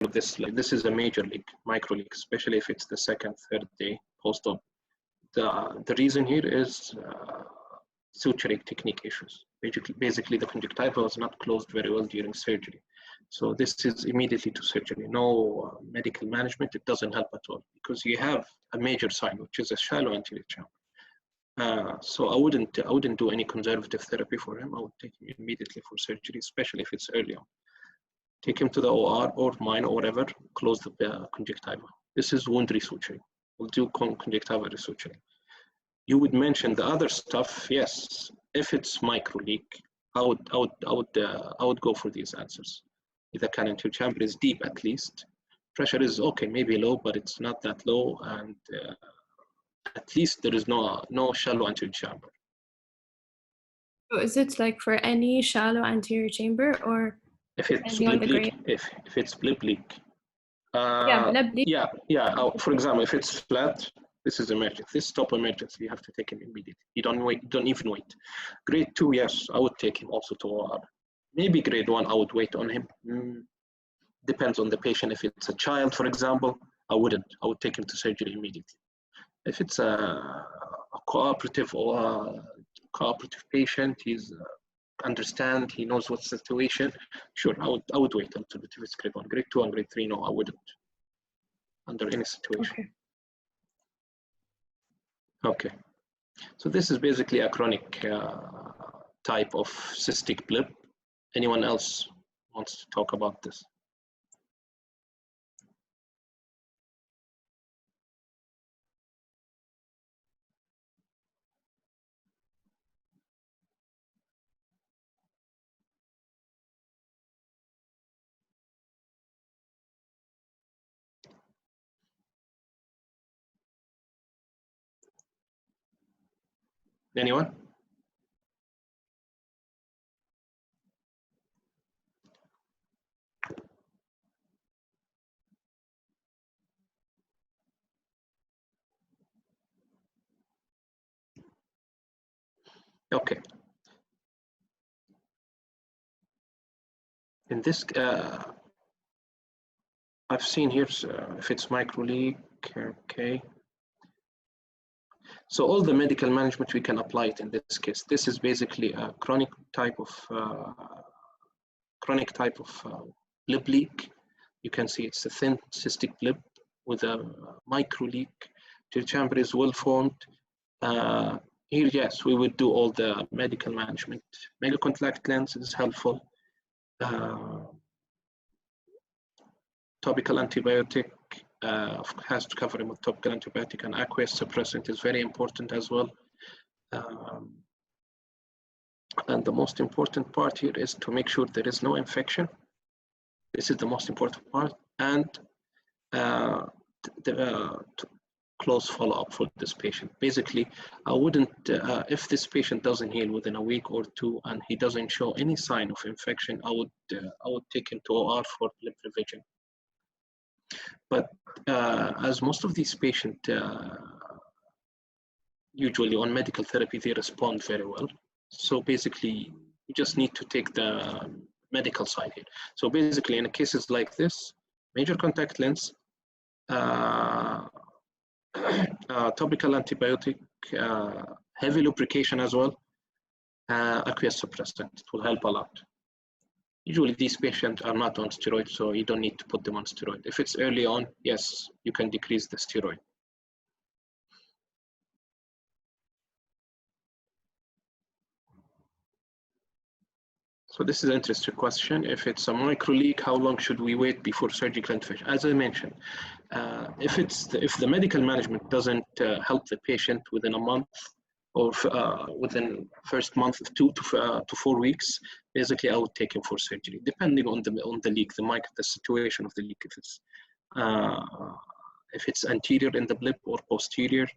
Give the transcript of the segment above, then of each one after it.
of this, like this is a major leak, micro leak, especially if it's the second, third day post-op. The reason here is suturing technique issues. Basically, the conjunctiva was not closed very well during surgery. So this is immediately to surgery. No medical management, it doesn't help at all because you have a major sign, which is a shallow anterior chamber. So I wouldn't do any conservative therapy for him. I would take him immediately for surgery, especially if it's early on. Take him to the OR or mine or whatever, close the conjunctiva. This is wound resuturing. We'll do conjunctiva resuturing. You would mention the other stuff. Yes, if it's micro leak, I would go for these answers. If the anterior chamber is deep, at least pressure is okay, maybe low, but it's not that low, and at least there is no shallow anterior chamber. So is it like for any shallow anterior chamber, or if it's bleb leak? If it's bleb leak. Bleb leak. Yeah. For example, if it's flat, this is emergency. This top emergency, you have to take him immediately. You don't wait. Don't even wait. Grade 2, yes, I would take him also to OR. Maybe grade 1, I would wait on him. Depends on the patient. If it's a child, for example, I wouldn't. I would take him to surgery immediately. If it's a cooperative or a cooperative patient, he's understand, he knows what's the situation. Sure, I would wait until it's grade 1. Grade 2 and grade 3, no, I wouldn't. Under any situation. Okay. So this is basically a chronic type of cystic bleb. Anyone else wants to talk about this? Anyone? Okay. In this, I've seen here if it's micro leak. Okay. So all the medical management, we can apply it in this case. This is basically a chronic type of bleb leak. You can see it's a thin cystic bleb with a micro leak. The chamber is well formed. Here, yes, we would do all the medical management. Contact lens is helpful. Topical antibiotic has to cover him with topical antibiotic, and aqueous suppressant is very important as well. And the most important part here is to make sure there is no infection. This is the most important part, and close follow-up for this patient. Basically, I wouldn't, if this patient doesn't heal within a week or two and he doesn't show any sign of infection, I would take him to OR for bleb revision. But as most of these patients, usually on medical therapy, they respond very well. So basically, you just need to take the medical side here. So basically, in cases like this, major contact lens, topical antibiotic, heavy lubrication as well, aqueous suppressant. It will help a lot. Usually these patients are not on steroids, so you don't need to put them on steroid. If it's early on, yes, you can decrease the steroid. So this is an interesting question. If it's a micro leak, how long should we wait before surgical intervention? As I mentioned, if the medical management doesn't help the patient within a month or within first month of 2 to 4 weeks, basically I would take him for surgery, depending on the leak, the situation of the leak. If it's anterior in the bleb or posterior.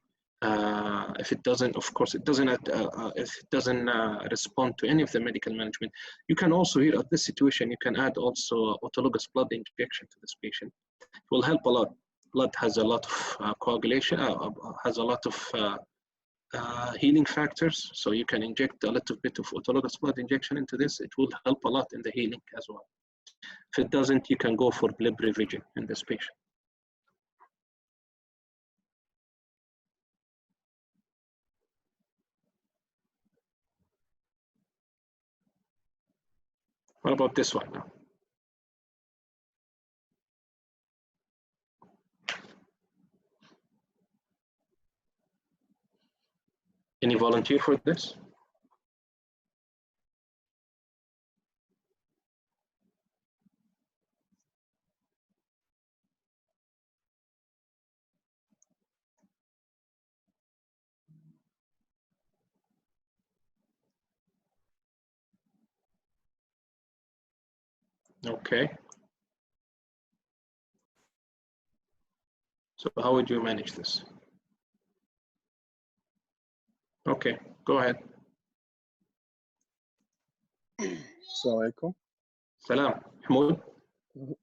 If it doesn't, of course, if it doesn't respond to any of the medical management, you can also, here at this situation, you can add also autologous blood injection to this patient. It will help a lot. Blood has a lot of coagulation, has a lot of healing factors, so you can inject a little bit of autologous blood injection into this. It will help a lot in the healing as well. If it doesn't, you can go for bleb revision in this patient. What about this one now? Any volunteer for this? Okay. So how would you manage this? Okay, go ahead. السلام عليكم. سلام حمود.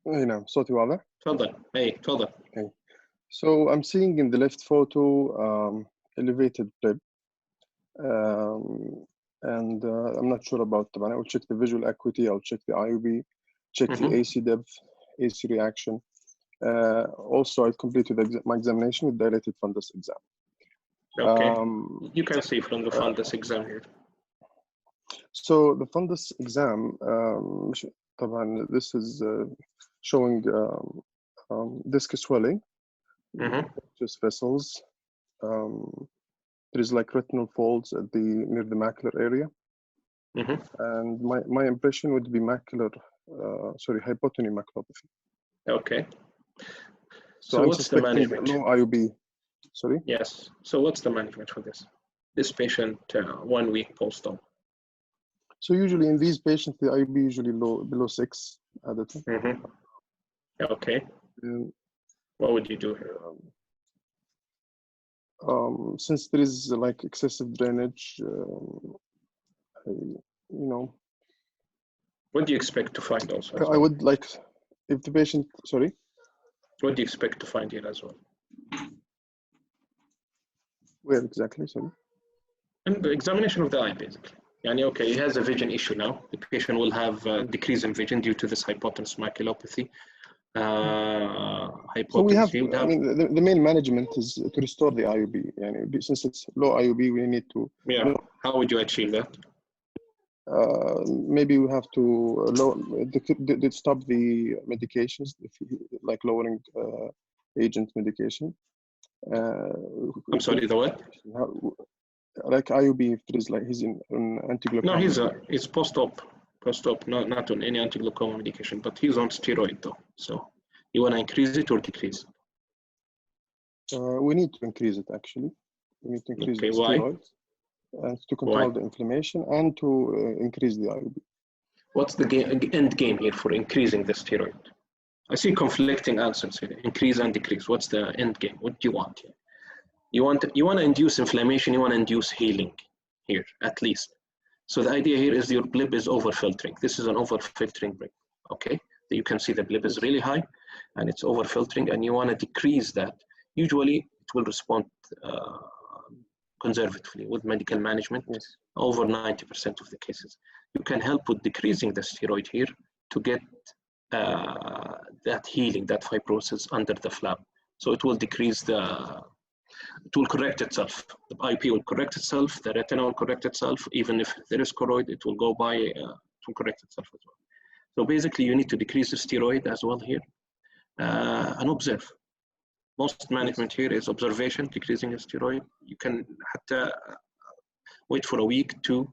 اي نعم صوتي واضح. تفضل. اي تفضل. Okay. So I'm seeing in the left photo elevated bleb, and I'm not sure about طبعا. I will check the visual acuity, I'll check the IUB, check the AC depth, AC reaction. Also, I completed my examination with dilated fundus exam. Okay. You can see from the fundus exam here. So the fundus exam, طبعا this is showing disc swelling, just vessels. There is like retinal folds at near the macular area, and my impression would be hypotony maculopathy. Okay. So I'm what's the management? Low IUB. Sorry. Yes. So what's the management for this? This patient 1 week post-op. So usually in these patients, the IUB usually below 6 at the time. Okay. What would you do here? Since there is like excessive drainage, what do you expect to find also? I would like, if the patient, sorry? What do you expect to find here as well? Where exactly, sorry? And the examination of the eye, basically. Okay, he has a vision issue now. The patient will have decrease in vision due to this hypotenuse maculopathy. So we have, I mean, the main management is to restore the IUB. Since it's low IUB, we need to. Yeah. How would you achieve that? Maybe we have to stop the medications, like lowering agent medication. I'm sorry, the what? Like IUB, if there is like he's in anti-glaucoma. No, he's post-op, not on any anti-glaucoma medication, but he's on steroid though. So you want to increase it or decrease? We need to increase it actually. We need to increase the steroids to control the inflammation and to increase the IUB. What's the end game here for increasing the steroid? I see conflicting answers here. Increase and decrease. What's the end game? What do you want here? You want to induce inflammation, you want to induce healing here, at least. So the idea here is your bleb is over-filtering. This is an over-filtering bleb, okay? You can see the bleb is really high, and it's over-filtering, and you want to decrease that. Usually, it will respond conservatively with medical management, over 90% of the cases. You can help with decreasing the steroid here to get that healing, that fibrosis under the flap. So it will decrease it will correct itself. The IP will correct itself, the retina will correct itself. Even if there is choroid, it will go by to correct itself as well. So basically, you need to decrease the steroid as well here and observe. Most management here is observation, decreasing the steroid. You can wait for a week to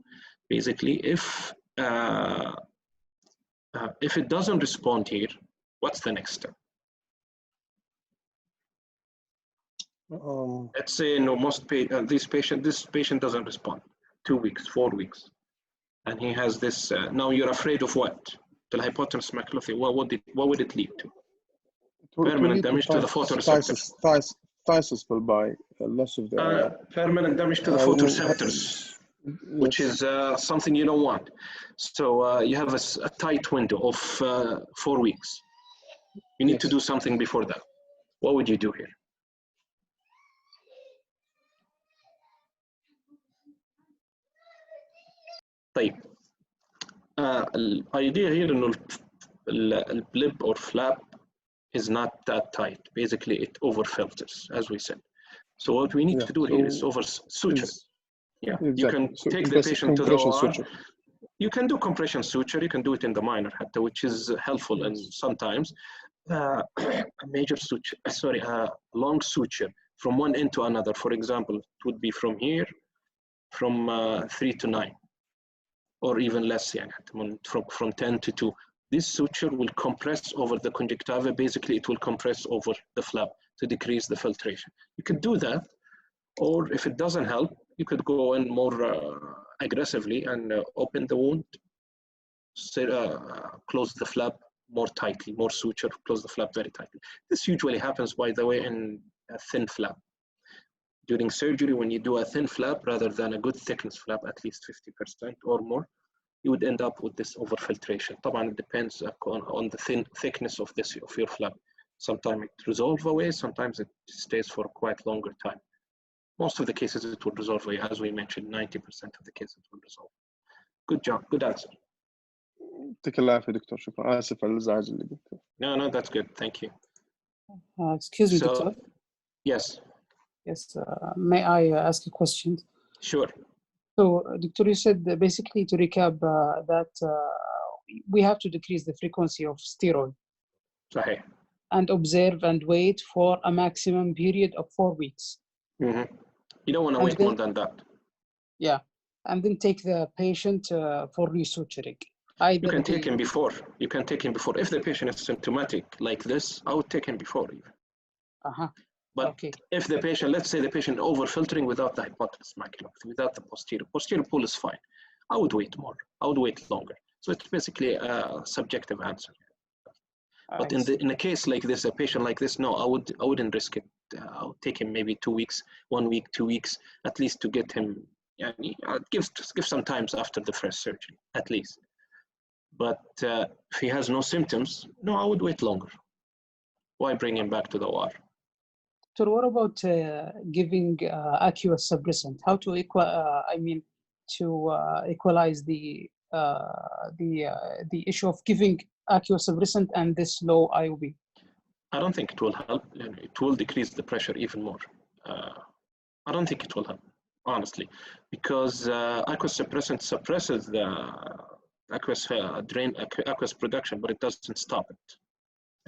basically, if it doesn't respond here, what's the next step? Let's say this patient doesn't respond. 2 weeks, 4 weeks, and he has this. Now you're afraid of what? The hypotenuse maculopathy. What would it lead to? Permanent damage to the photoreceptors. Phthisis will buy less of the. Permanent damage to the photoreceptors, which is something you don't want. So you have a tight window of 4 weeks. You need to do something before that. What would you do here? طيب الايديا هي انه bleb or flap is not that tight. Basically, it over filters, as we said. So what we need to do here is over suture. Yeah, exactly. you can so take the patient to the OR. Suture. You can do compression suture. You can do it in the minor, which is helpful. And sometimes a major suture, long suture from one end to another. For example, it would be from here, from 3 to 9, or even less, from 10 to 2. This suture will compress over the conjunctiva. Basically, it will compress over the flap to decrease the filtration. You could do that, or if it doesn't help, you could go in more aggressively and open the wound, close the flap more tightly, more suture, close the flap very tightly. This usually happens, by the way, in a thin flap. During surgery, when you do a thin flap rather than a good thickness flap, at least 50% or more, you would end up with this overfiltration. طبعا it depends on the thickness of your flap. Sometimes it resolves away, sometimes it stays for quite longer time. Most of the cases it will resolve away, as we mentioned, 90% of the cases will resolve. Good job, good answer. يعطيك العافية دكتور، شكرا. آسف على الإزعاج اللي قلته. No, that's good. Thank you. Excuse me, doctor. Yes. Yes, may I ask a question? Sure. So, doctor, you said basically, to recap, that we have to decrease the frequency of steroid. Sahih. And observe and wait for a maximum period of 4 weeks. Mm-hmm. You don't want to wait more than that. Yeah, and then take the patient for resuturing. You can take him before. You can take him before. If the patient is symptomatic like this, I would take him before even. But okay. If the patient, let's say the patient overfiltering without the hypotenuse maculopathy, without the posterior pool is fine, I would wait more. I would wait longer. So it's basically a subjective answer. But in a case like this, a patient like this, no, I wouldn't risk it. I would take him maybe 2 weeks, 1 week, 2 weeks, at least to get him. Give some time after the first surgery, at least. But if he has no symptoms, no, I would wait longer. Why bring him back to the OR? So what about giving aqueous suppressant? How to equalize the issue of giving aqueous suppressant and this low IOP? I don't think it will help. It will decrease the pressure even more. I don't think it will help, honestly, because aqueous suppressant suppresses the aqueous production, but it doesn't stop it.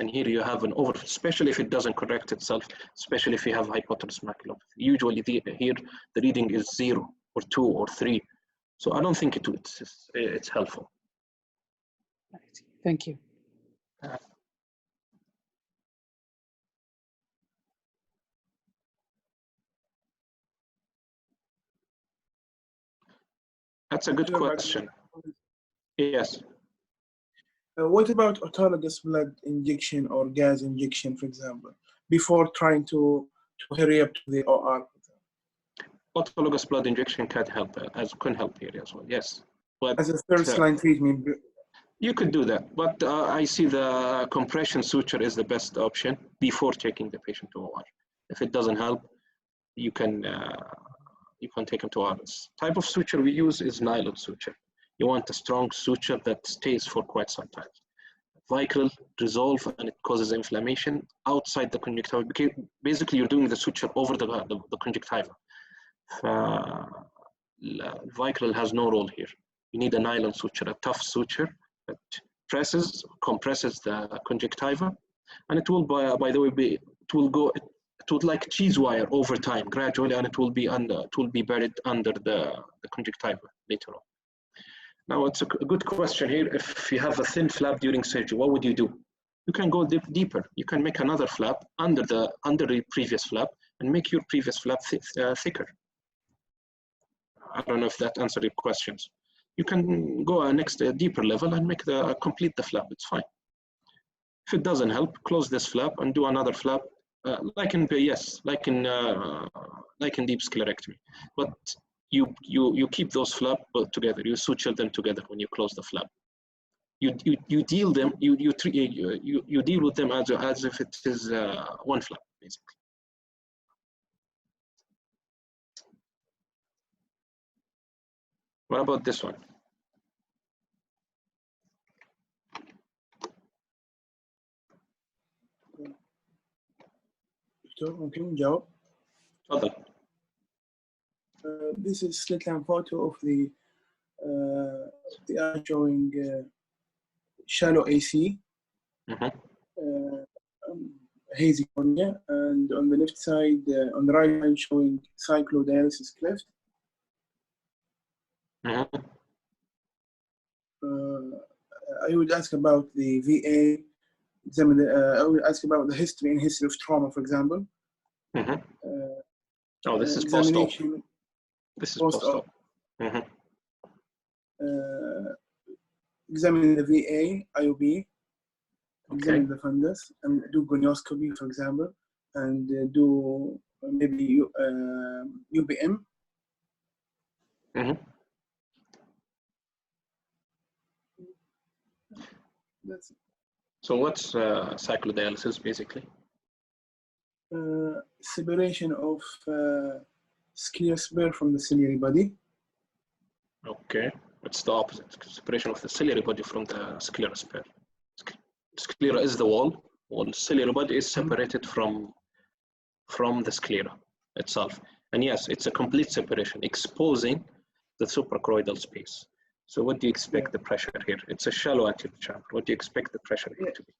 And here you have an especially if it doesn't correct itself, especially if you have hypothenuse maculopathy. Usually here the reading is 0 or 2 or 3. So I don't think it's helpful. Thank you. That's a good question. Yes. What about autologous blood injection or gas injection, for example, before trying to hurry up to the OR? Autologous blood injection can help here as well. Yes, but as a first-line treatment, you could do that. But I see the compression suture is the best option before taking the patient to OR. If it doesn't help, you can take him to OR. Type of suture we use is nylon suture. You want a strong suture that stays for quite some time. Vicryl resolve and it causes inflammation outside the conjunctiva. Basically, you're doing the suture over the conjunctiva. Vicryl has no role here. You need a nylon suture, a tough suture that compresses the conjunctiva, and it will, by the way, it would like cheese wire over time, gradually, and it will be buried under the conjunctiva later on. Now, it's a good question here. If you have a thin flap during surgery, what would you do? You can go deeper. You can make another flap under the previous flap and make your previous flap thicker. I don't know if that answered your questions. You can go a deeper level and complete the flap. It's fine. If it doesn't help, close this flap and do another flap, like in deep sclerectomy. But you keep those flaps together. You suture them together when you close the flap. You deal them. You deal with them as if it is one flap, basically. What about this one? دكتور ممكن نجاوب؟ تفضل. This is slit lamp photo of the eye showing shallow AC, hazy cornea, and on the left side, on the right side, showing cyclodialysis cleft. I would ask about the VA. I would ask about the history of trauma, for example. Oh, this is post-op. This is post-op. Examine the VA, IOB, examine Okay. the fundus, and do gonioscopy, for example, and do maybe UBM. That's it. So what's cyclodialysis basically? Separation of scleral spur from the ciliary body. Okay, it's the opposite. Separation of the ciliary body from the scleral spur. Sclera is the wall. The ciliary body is separated from the sclera itself. And yes, it's a complete separation, exposing the suprachoroidal space. So what do you expect the pressure here? It's a shallow anterior chamber. What do you expect the pressure here to be?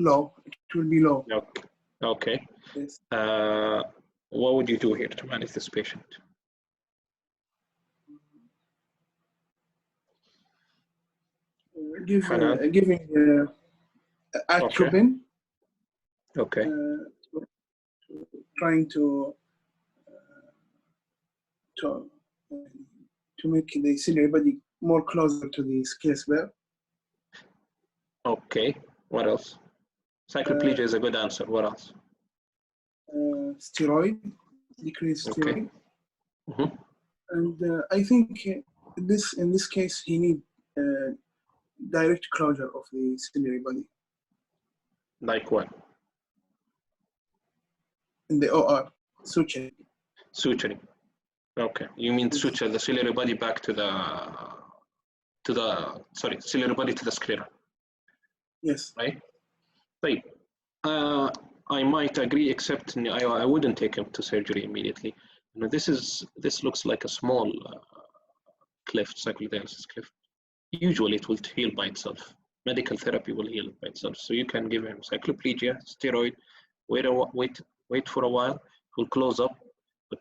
Low. It will be low. Okay. Okay. Yes. What would you do here to manage this patient? Giving atropine. Okay. Trying to make the ciliary body more closer to the scleral spur. Okay. What else? Cycloplegia is a good answer. What else? Steroid, decrease steroid. Okay. And I think in this case he need direct closure of the ciliary body. Like what? In the OR, suturing. Suturing. Okay. You mean suture the ciliary body back to the ciliary body to the sclera. Yes. Right? Right. I might agree, except I wouldn't take him to surgery immediately. You know, this looks like a small cleft, cyclodialysis cleft. Usually it will heal by itself. Medical therapy will heal by itself. So you can give him cycloplegia, steroid, wait for a while, it will close up, but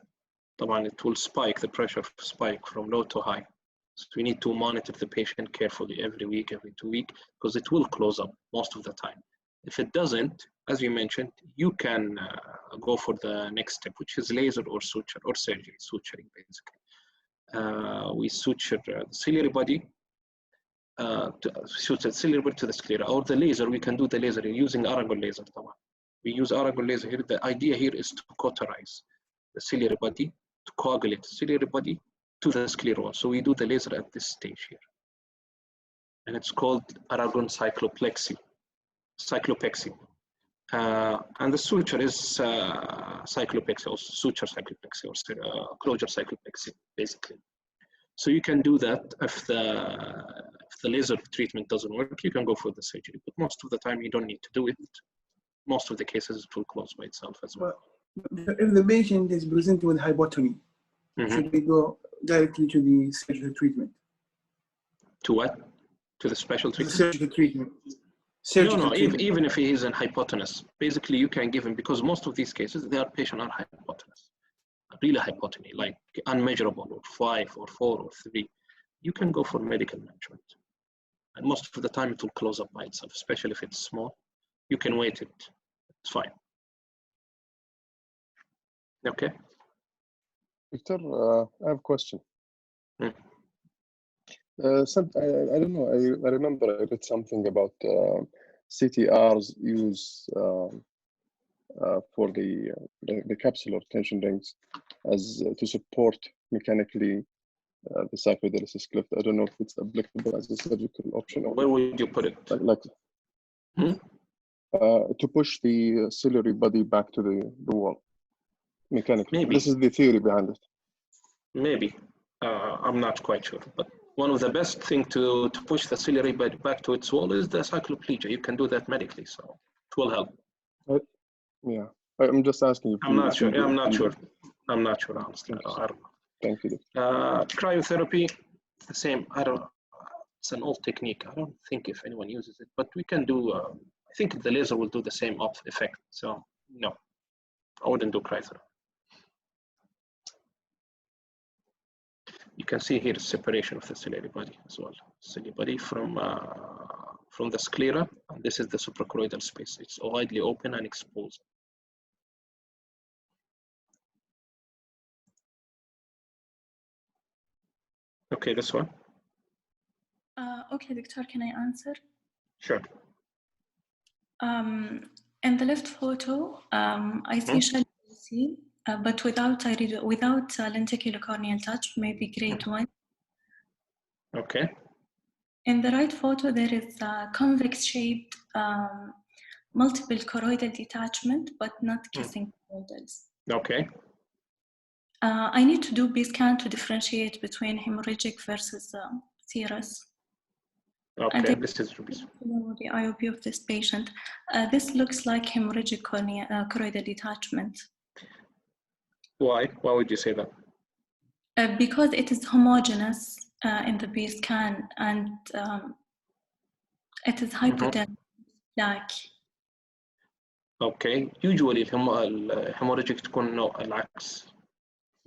it will spike, the pressure spike from low to high. So we need to monitor the patient carefully every week, every 2 weeks, because it will close up most of the time. If it doesn't, as you mentioned, you can go for the next step, which is laser or suture or surgery, suturing basically. We suture the ciliary body, suture the ciliary body to the sclera, or the laser. We can do the laser using argon laser. We use argon laser here. The idea here is to cauterize the ciliary body, to coagulate the ciliary body to the sclera wall. So we do the laser at this stage here, and it's called argon cyclopexy. And the suture is cyclopexy, or suture cyclopexy, or closure cyclopexy, basically. So you can do that. If the laser treatment doesn't work, you can go for the surgery. But most of the time, you don't need to do it. Most of the cases, it will close by itself as well. If the patient is presented with hypotony, should we go directly to the surgical treatment? To what? To the special treatment? The surgical treatment. No, even if he is in hypotenuse, basically you can give him, because most of these cases, their patient are hypotenuse, really hypotony, like unmeasurable, or 5 or 4 or 3. You can go for medical management. And most of the time it will close up by itself, especially if it's small. You can wait it, it's fine. Okay. Victor, I have a question. I don't know, I remember I read something about CTRs used for the capsular tension rings as to support mechanically the cyclodialysis cleft. I don't know if it's applicable as a surgical option. Or where would you put it? To push the ciliary body back to the wall mechanically. Maybe. This is the theory behind it. Maybe. I'm not quite sure, but one of the best thing to push the ciliary body back to its wall is the cycloplegia. You can do that medically, so it will help. Yeah. I'm just asking you. I'm not sure. I'm not sure. I'm not sure, honestly. I don't know. Thank you. Cryotherapy, the same. I don't know. It's an old technique. I don't think if anyone uses it, but we can do. I think the laser will do the same effect. So no, I wouldn't do cryotherapy. You can see here separation of the ciliary body as well. Ciliary body from the sclera, and this is the suprachoroidal space. It's widely open and exposed. Okay, this one. Okay, Doctor, can I answer? Sure. In the left photo, I see shallow LC, but without lenticular-corneal touch, maybe grade 1. Okay. In the right photo, there is a convex-shaped multiple choroidal detachment, but not kissing choroidals. Okay. I need to do B-scan to differentiate between hemorrhagic versus serous. Okay, this is the IOP of this patient. This looks like hemorrhagic choroidal detachment. Why? Why would you say that? Because it is homogeneous in the B-scan, and it is hypodense, black. Okay. Usually الهemorrhagic تكون العكس,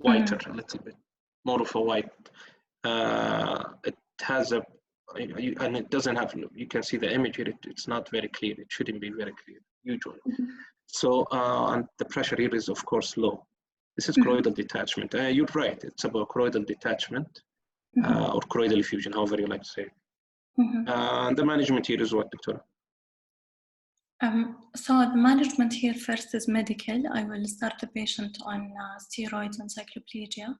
whiter a little bit, more of a white. It has a, and it doesn't have, you can see the image here, it's not very clear. It shouldn't be very clear, usually. So, and the pressure here is, of course, low. This is choroidal detachment. You're right, it's about choroidal detachment or choroidal effusion, however you like to say it. And the management here is what, Doctor? So the management here first is medical. I will start the patient on steroids and cycloplegia,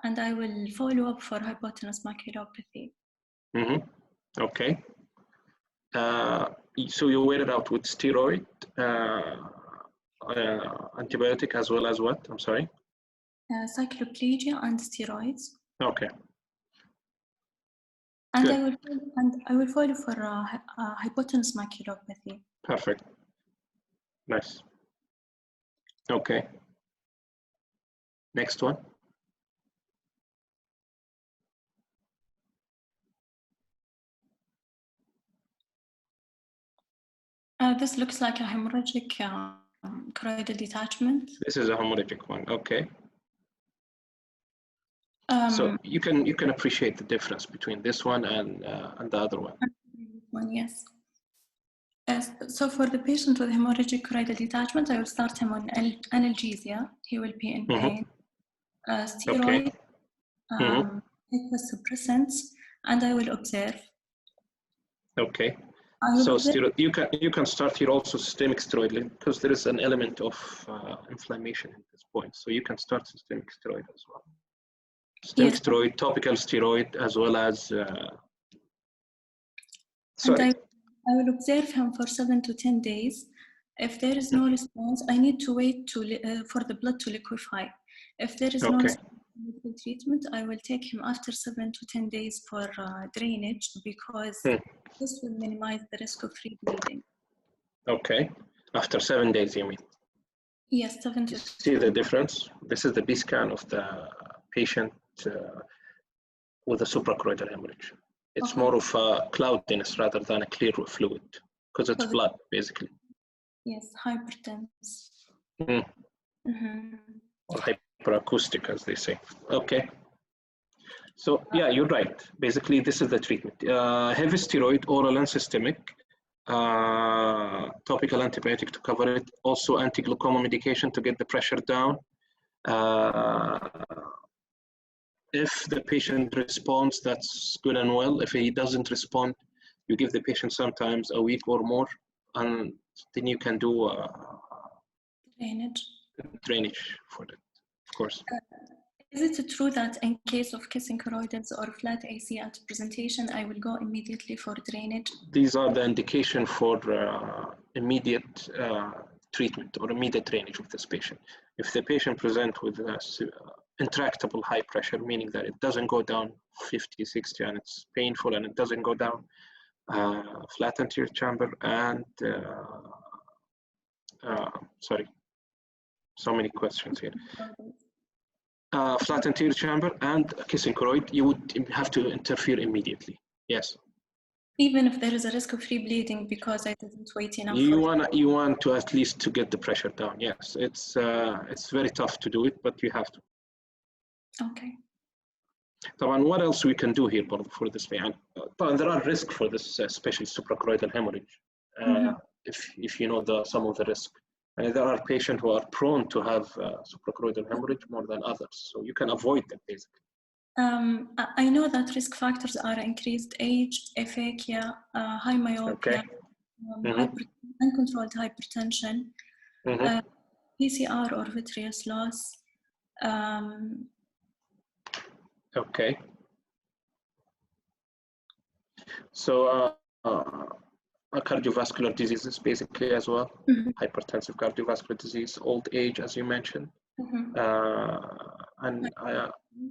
and I will follow up for hypotenuse maculopathy. Okay. So you wear it out with steroid, antibiotic as well as what? I'm sorry? Cycloplegia and steroids. Okay. And I will follow for hypotenuse maculopathy. Perfect. Nice. Okay. Next one. This looks like a hemorrhagic choroidal detachment. This is a hemorrhagic one. Okay. So you can appreciate the difference between this one and the other one. Yes. So for the patient with hemorrhagic choroidal detachment, I will start him on analgesia. He will be in pain. Steroid, suppressants, and I will observe. Okay. So steroid, you can start here also systemic steroid because there is an element of inflammation at this point. So you can start systemic steroid as well. Systemic steroid, topical steroid, as well as. Sorry. I will observe him for 7 to 10 days. If there is no response, I need to wait for the blood to liquefy. If there is no treatment, I will take him after 7 to 10 days for drainage because this will minimize the risk of free bleeding. Okay. After 7 days, you mean? Yes, 7 to 10. See the difference? This is the B scan of the patient with a suprachoroidal hemorrhage. It's more of a cloudiness rather than a clear fluid because it's blood, basically. Yes, hypertense. Or hyperacoustic, as they say. Okay. So, yeah, you're right. Basically, this is the treatment. Heavy steroid, oral and systemic. Topical antibiotic to cover it. Also, anti-glaucoma medication to get the pressure down. If the patient responds, that's good and well. If he doesn't respond, you give the patient sometimes a week or more, and then you can do drainage for it, of course. Is it true that in case of kissing choroidals or flat AC at presentation, I will go immediately for drainage? These are the indication for immediate treatment or immediate drainage of this patient. If the patient presents with intractable high pressure, meaning that it doesn't go down 50, 60, and it's painful and it doesn't go down, flat anterior chamber and, So many questions here. Flat anterior chamber and kissing choroid, you would have to interfere immediately. Yes. Even if there is a risk of rebleeding because I didn't wait enough. You want to at least to get the pressure down. Yes, it's very tough to do it, but you have to. Okay. طبعا what else we can do here for this يعني طبعا there are risks for this especially suprachoroidal hemorrhage if you know some of the risk, and there are patients who are prone to have suprachoroidal hemorrhage more than others, so you can avoid them basically. I know that risk factors are increased age, aphakia, high myopia, uncontrolled hypertension, PCR or vitreous loss. Okay. So cardiovascular diseases basically as well, hypertensive cardiovascular disease, old age as you mentioned, and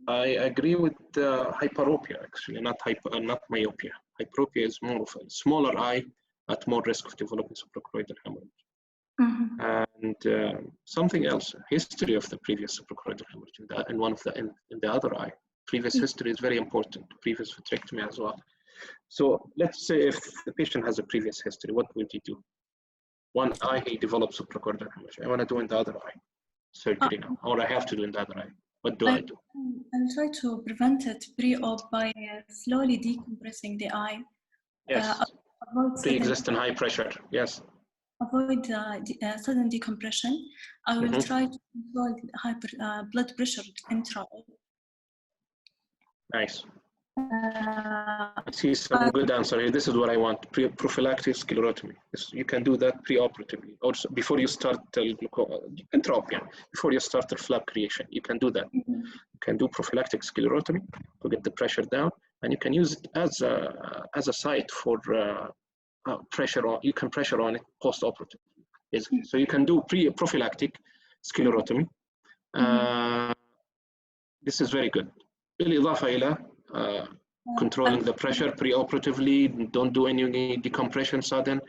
I agree with hyperopia actually, not myopia. Hyperopia is more of a smaller eye at more risk of developing suprachoroidal hemorrhage. And something else, history of the previous suprachoroidal hemorrhage in the other eye. Previous history is very important, previous vitrectomy as well. So let's say if the patient has a previous history, what would he do? One eye, he develops suprachoroidal hemorrhage. I want to do in the other eye surgery now, or I have to do in the other eye. What do I do? I'll try to prevent it pre-op by slowly decompressing the eye. Yes, pre-existing high pressure, yes. Avoid sudden decompression. I will try to control blood pressure intra-op. Nice. I see some good answer here. This is what I want. Prophylactic sclerotomy. You can do that pre-operatively, also before you start intra-op, before you start the flap creation. You can do that. You can do prophylactic sclerotomy to get the pressure down, and you can use it as a site for pressure on. You can pressure on it post-operatively, basically. So you can do prophylactic sclerotomy. This is very good. بالإضافة إلى controlling the pressure pre-operatively, don't do any decompression sudden,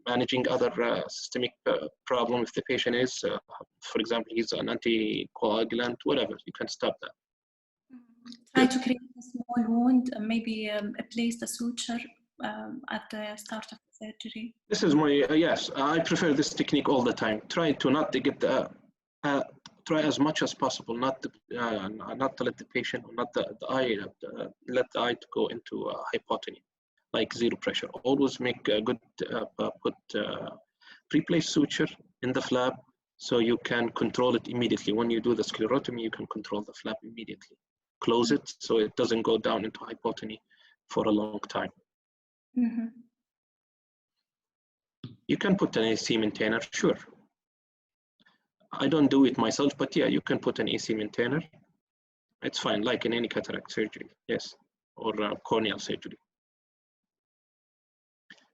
managing other systemic problem if the patient is, for example, he's an anticoagulant, whatever, you can stop that. Try to create a small wound, maybe place the suture at the start of the surgery. This is my, yes, I prefer this technique all the time. Try to not to get the, try as much as possible not to let the patient, not the eye, let the eye to go into hypotony, like zero pressure. Always make a good, put pre-placed suture in the flap so you can control it immediately. When you do the sclerotomy, you can control the flap immediately. Close it so it doesn't go down into hypotony for a long time. You can put an AC maintainer, sure. I don't do it myself, but yeah, you can put an AC maintainer. It's fine, like in any cataract surgery, yes, or corneal surgery.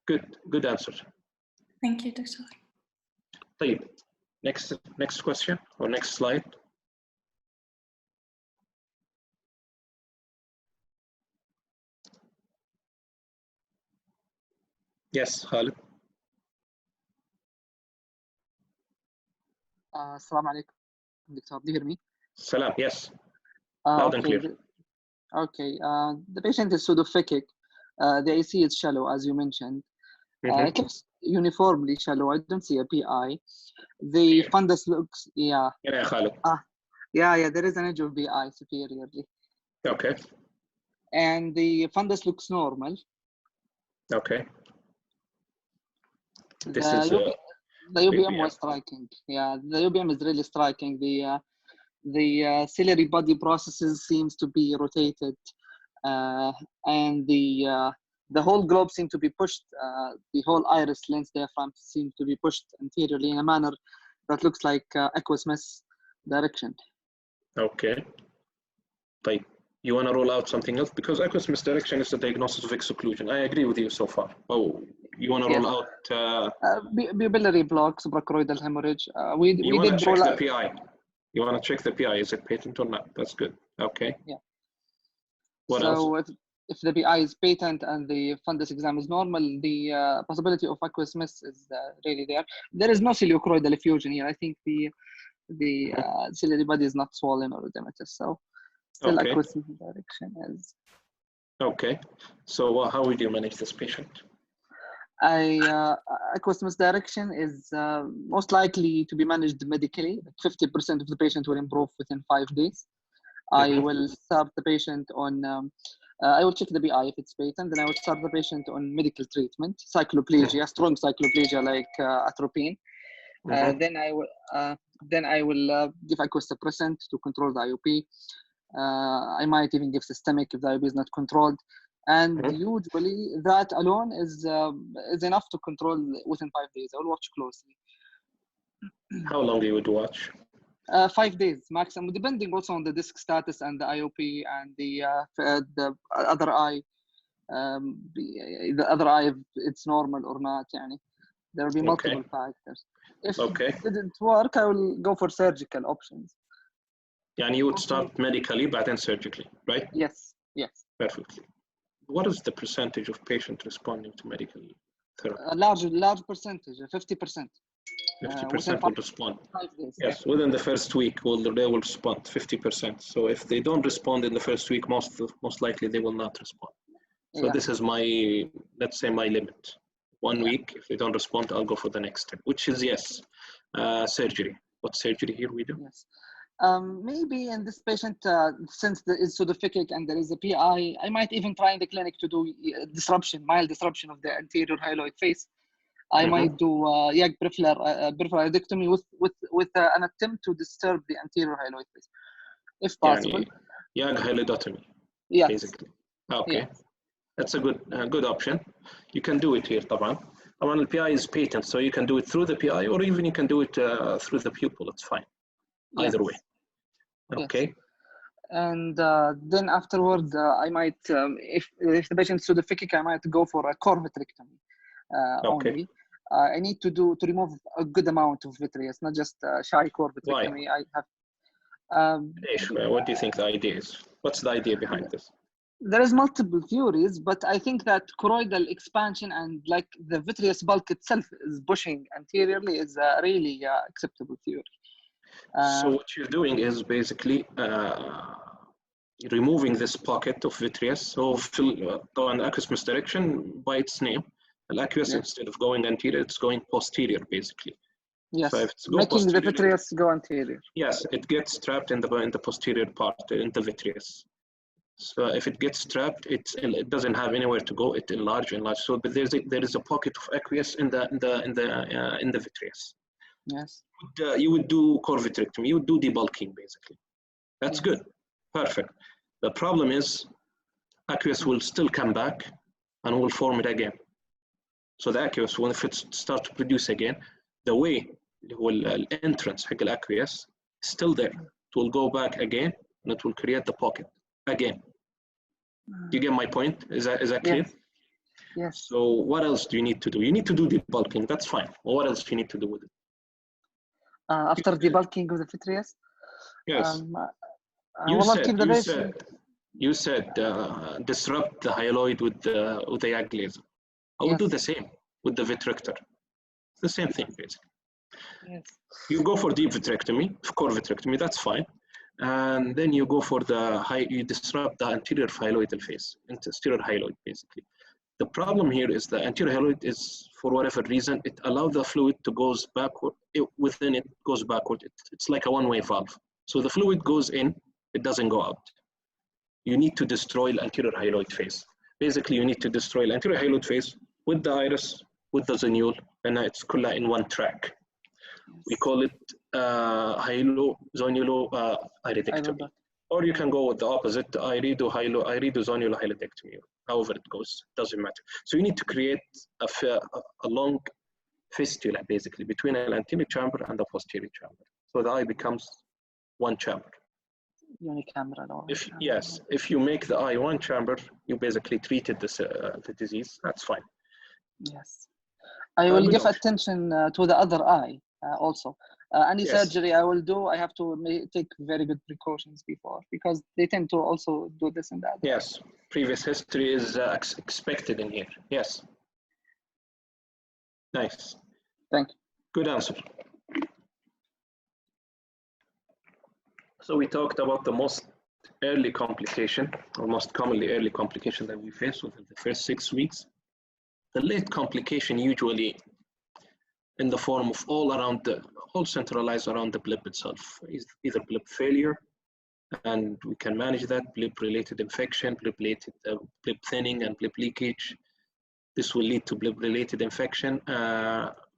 Good answer. Thank you, Doctor. طيب, next question or next slide. Yes, Khalid. Assalamu alaikum, Doctor. Do you hear me? Salam, yes. Loud and clear. Okay. The patient is pseudophakic. The AC is shallow, as you mentioned. It looks uniformly shallow. I don't see a PI. The fundus looks, yeah. Yeah, Khalid. Yeah, there is an edge of PI superiorly. Okay. And the fundus looks normal. Okay. This is the UBM was striking. Yeah, the UBM is really striking. The ciliary body processes seems to be rotated, and the whole globe seemed to be pushed. The whole iris lens diaphragm seemed to be pushed anteriorly in a manner that looks like aqueous mass direction. Okay. Like, you want to roll out something else? Because aqueous misdirection is a diagnosis of exocclusion. I agree with you so far. Oh, you want to roll out? Pupillary block, suprachoroidal hemorrhage. You want to check the PI. You want to check the PI. Is it patent or not? That's good. Okay. Yeah. What else? if the PI is patent and the fundus exam is normal, the possibility of aqueous miss is really there. There is no ciliocoroidal effusion here. I think the ciliary body is not swollen or edematous, so still aqueous miss direction is. Okay, so how would you manage this patient? Aqueous misdirection is most likely to be managed medically. 50% of the patient will improve within 5 days. I will start the patient on, I will check the BI if it's patent, then I will start the patient on medical treatment, cycloplegia, strong cycloplegia like atropine. Then I will give aqueous suppressant to control the IOP. I might even give systemic if the IOP is not controlled. And usually that alone is enough to control within 5 days. I will watch closely. How long you would watch? 5 days maximum, depending also on the disc status and the IOP and the other eye. The other eye, if it's normal or not. Yani. There will be multiple factors. If it didn't work, I will go for surgical options. And you would start medically, but then surgically, right? Yes, yes. Perfectly. What is the percentage of patients responding to medical therapy? A large percentage, 50%. 50% will respond. 5 days. Yes, within the first week, they will respond 50%. So if they don't respond in the first week, most likely they will not respond. So this is my, let's say my limit. 1 week, if they don't respond, I'll go for the next step, which is surgery. What surgery here we do? Yes. Maybe in this patient, since it's pseudophakic and there is a PI, I might even try in the clinic to do mild disruption of the anterior hyaloid face. I might do YAG peripheraldectomy with an attempt to disturb the anterior hyaloid face, if possible. YAG hyaloidotomy, basically. Okay, yes. That's a good option. You can do it here, طبعا. The PI is patent, so you can do it through the PI, or even you can do it through the pupil. It's fine. Either way. Okay. Yes. And then afterward, I might, if the patient is pseudophakic, I might go for a core vitrectomy only. I need to remove a good amount of vitreous, not just shy core vitrectomy. Why? I have. What do you think the idea is? What's the idea behind this? There is multiple theories, but I think that choroidal expansion and like the vitreous bulk itself is pushing anteriorly is a really acceptable theory. So what you're doing is basically removing this pocket of vitreous. So on aqueous misdirection, by its name, aqueous instead of going anterior, it's going posterior basically. Yes, so if it's making the vitreous go anterior. Yes, it gets trapped in the posterior part, in the vitreous. So if it gets trapped, it doesn't have anywhere to go. It enlarges. So but there is a pocket of aqueous in the vitreous. Yes. You would do core vitrectomy. You would do debulking basically. That's good. Perfect. The problem is aqueous will still come back and will form it again. So the aqueous, if it starts to produce again, the way entrance حق aqueous is still there. It will go back again and it will create the pocket again. Do you get my point? Is that clear? Yes. So what else do you need to do? You need to do debulking. That's fine. Well, what else do you need to do with it? After debulking of the vitreous? Yes. You said disrupt the hyaloid with the YAG laser. I would do the same with the vitrector. It's the same thing basically. Yes. You go for deep vitrectomy, core vitrectomy, that's fine. And then you go for you disrupt the anterior hyaloidal face, anterior hyaloid basically. The problem here is the anterior hyaloid is, for whatever reason, it allows the fluid to goes backward. Within it goes backward. It's like a one-way valve. So the fluid goes in, it doesn't go out. You need to destroy the anterior hyaloid face. Basically, you need to destroy the anterior hyaloid face with the iris, with the zonule, and it's in one track. We call it hyalo-zonulo-iridectomy. Or you can go with the opposite, irido-zonulo-hyalodectomy. However it goes, doesn't matter. So you need to create a long fistula, basically, between the anterior chamber and the posterior chamber. So the eye becomes one chamber. Unicameral. If you make the eye one chamber, you basically treated the disease. That's fine. Yes. I will give attention to the other eye also. Any Yes. surgery I will do, I have to take very good precautions before, because they tend to also do this and that. Yes, previous history is expected in here. Yes. Nice. Thank you. Good answer. So we talked about the most early complication, or most commonly early complication that we face within the first 6 weeks. The late complication usually in the form of all centralized around the bleb itself, is either bleb failure, and we can manage that, bleb-related infection, bleb-related bleb thinning and bleb leakage. This will lead to bleb-related infection.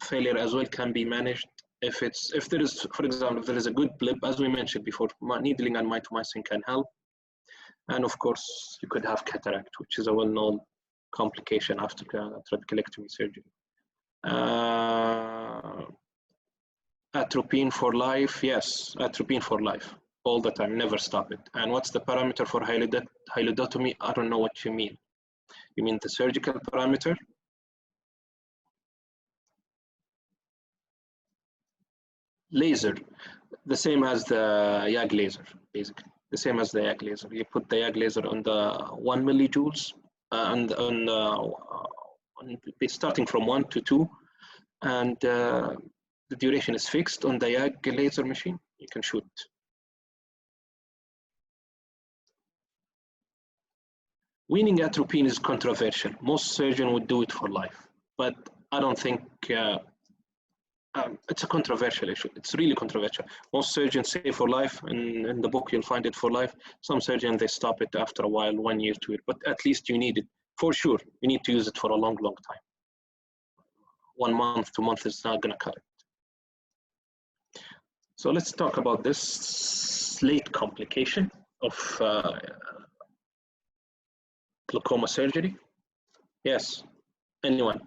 Failure as well can be managed if there is, for example, if there is a good bleb, as we mentioned before, needling and mitomycin can help. And of course, you could have cataract, which is a well-known complication after trabeculectomy surgery. Atropine for life, yes, atropine for life, all the time, never stop it. And what's the parameter for hyalodotomy? I don't know what you mean. You mean the surgical parameter? Laser, the same as the YAG laser, basically. The same as the YAG laser. You put the YAG laser on the 1 millijoules, starting from 1 to 2, and the duration is fixed on the YAG laser machine. You can shoot. Weaning atropine is controversial. Most surgeons would do it for life, but I don't think it's a controversial issue. It's really controversial. Most surgeons say for life, and in the book you'll find it for life. Some surgeons, they stop it after a while, 1 year, 2 years, but at least you need it. For sure, you need to use it for a long, long time. 1 month, 2 months is not gonna cut it. So let's talk about this late complication of glaucoma surgery. Yes, anyone?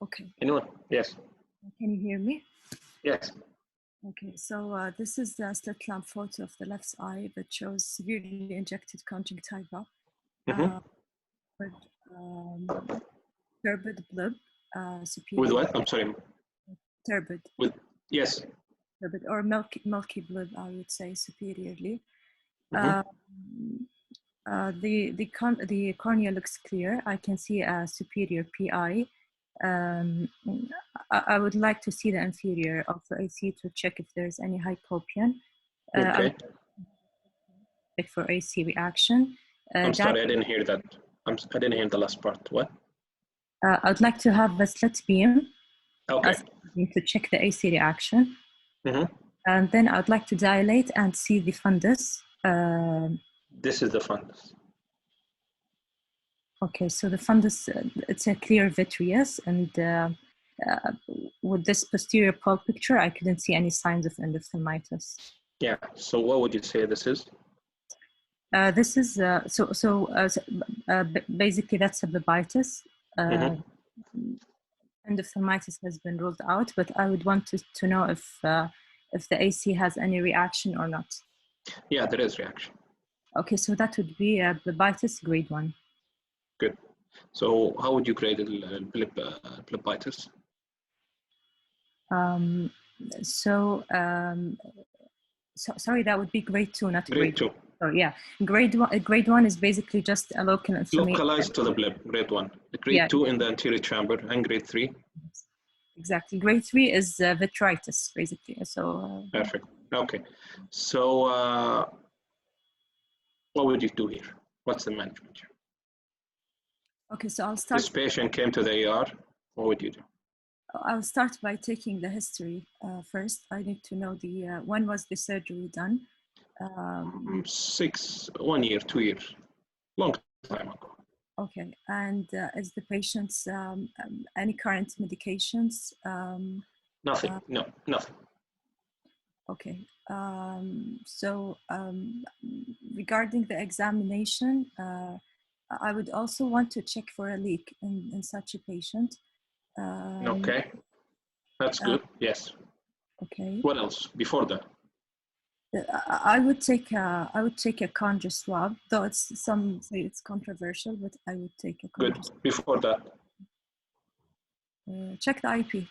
Okay. Anyone? Yes. Can you hear me? Yes. Okay, so this is the slit lamp photo of the left eye that shows severely injected conjunctiva with turbid bleb, superior. With what? I'm sorry. Turbid. With, yes. Turbid or milky bleb, I would say, superiorly. The cornea looks clear. I can see a superior PI. I would like to see the inferior of the AC to check if there's any hypopion. Okay. Check for AC reaction. I'm sorry, I didn't hear that. I didn't hear the last part. What? I would like to have a slit beam. Okay. To check the AC reaction. And then I would like to dilate and see the fundus. This is the fundus. Okay, so the fundus, it's a clear vitreous, and with this posterior pulp picture, I couldn't see any signs of endophthalmitis. Yeah, so what would you say this is? This is, basically that's a blebitis. Endophthalmitis has been ruled out, but I would want to know if the AC has any reaction or not. Yeah, there is reaction. Okay, so that would be a blebitis grade 1. Good. So how would you grade blebitis? Sorry, that would be grade 2, not grade 2. So yeah, grade 1 is basically just a local inflammation. Localized to the bleb, grade 1. The grade 2 in the anterior chamber, and grade 3? Exactly. Grade 3 is vitritis, basically. So perfect. Okay. So what would you do here? What's the management here? Okay, so I'll start. This patient came to the ER. What would you do? I'll start by taking the history first. I need to know when was the surgery done? 1 year, 2 years, long time ago. Okay, and is the patient's any current medications? Nothing. No, nothing. Okay. So regarding the examination, I would also want to check for a leak in such a patient. Okay, that's good. Yes. Okay. What else before that? I would take a conjure swab, though some say it's controversial, but I would take a conjure Good. swab. Before that, Check the IP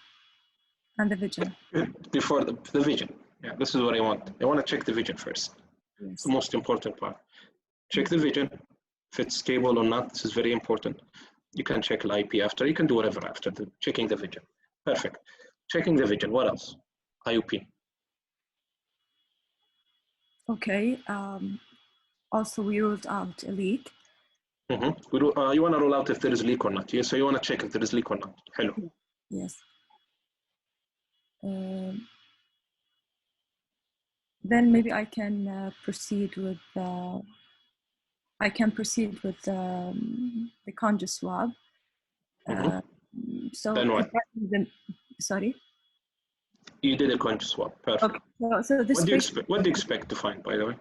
and the vision. before the vision. Yeah, this is what I want. I want to check the vision first. Yes. It's the most important part. Check the vision, if it's stable or not. This is very important. You can check the IP after. You can do whatever after checking the vision. Perfect. Checking the vision. What else? IOP. Okay. Also, we ruled out a leak. Mm-hmm. You want to rule out if there is leak or not. Yeah, so you want to check if there is leak or not. Hello. Yes. Then maybe I can proceed with the conjure swab. So then what? Sorry. You did a conjure swab. Perfect. Okay. So this what do you expect to find, by the way?